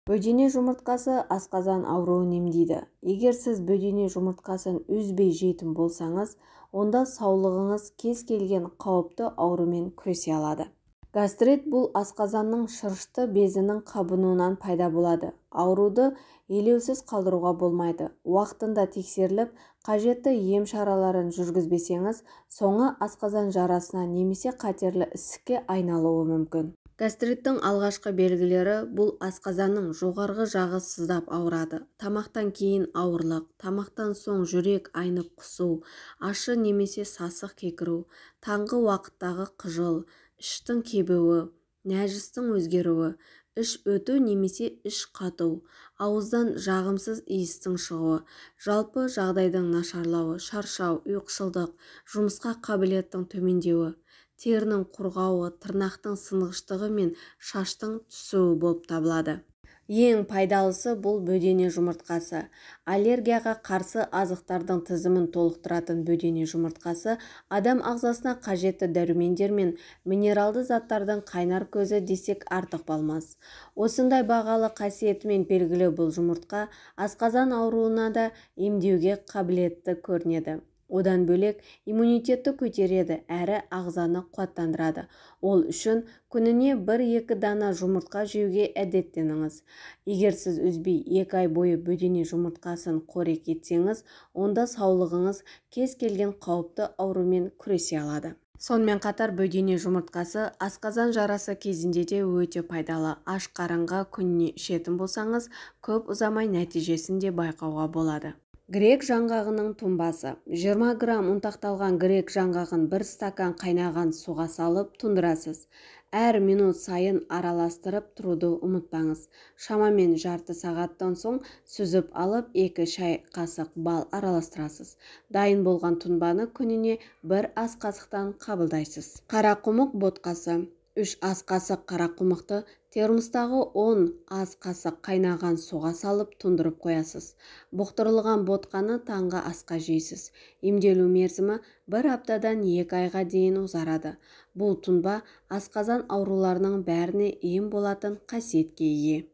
Бөдене жұмыртқасы асқазан ауруын емдейді. Егер сіз бөдене жұмыртқасын үзбей жейтін болсаңыз, онда саулығыңыз кез келген қауіпті аурумен күресе алады. Гастрит бұл асқазанның шырышты безінің қабынуынан пайда болады. Ауруды елеусіз қалдыруға болмайды. Уақытында тексеріліп, қажетті ем шараларын жүргізбесеңіз, соңы асқазан жарасына немесе қатерлі ісікке айналуы мүмкін. Гастриттің алғашқы белгілері бұл асқазанның жоғарғы жағы сыздап ауырады. Тамақтан кейін ауырлық, тамақтан соң жүрек айнып құсу, ащы немесе сасық кекіру, таңғы уақыттағы қыжыл, іштің кебуі, нәжістің өзгеруі, іш өту немесе іш қату, ауыздан жағымсыз иістің шығуы, жалпы жағдайдың нашарлауы, шаршау, ұйқышылдық, жұмысқа қабілеттің төмендеуі, терінің құрғауы, тырнақтың сынғыштығы мен шаштың түсуі болып табылады. Ең пайдалысы бұл бөдене жұмыртқасы. Аллергияға қарсы азықтардың тізімін толықтыратын бөдене жұмыртқасы адам ағзасына қажетті дәрумендер мен минералды заттардың қайнар көзі десек артық болмас. Осындай бағалы қасиетімен белгілі бұл жұмыртқа асқазан ауруына да емдеуге қабілетті көрінеді. Одан бөлек иммунитетті көтереді әрі ағзаны қуаттандырады. Ол үшін күніне 1-2 дана жұмыртқа жеуге әдеттеніңіз. Егер сіз үзбей 2 ай бойы бөдене жұмыртқасын қорек етсеңіз, онда саулығыңыз кез келген қауіпті аурумен күресе алады. Сонымен қатар бөдене жұмыртқасы асқазан жарасы кезінде де өте пайдалы. Аш қарынға күніне ішетін болсаңыз, көп ұзамай нәтижесін де байқауға болады. Грек жаңғағының тұнбасы. 20 грамм ұнтақталған грек жаңғағын 1 стакан қайнаған суға салып тұндырасыз. Әр минут сайын араластырып тұруды ұмытпаңыз. Шамамен жарты сағаттан соң сүзіп алып 2 шай қасық бал араластырасыз. Дайын болған тұнбаны күніне 1 ас қасықтан қабылдайсыз. Қарақұмық ботқасы. 3 ас қасық қарақұмықты термостағы 10 ас қасық қайнаған суға салып тұндырып қоясыз. Бұқтырылған ботқаны таңғы асқа жейсіз. Емделу мерзімі 1 аптадан 2 айға дейін ұзарады. Бұл тұнба асқазан ауруларының бәріне ем болатын қасиетке ие.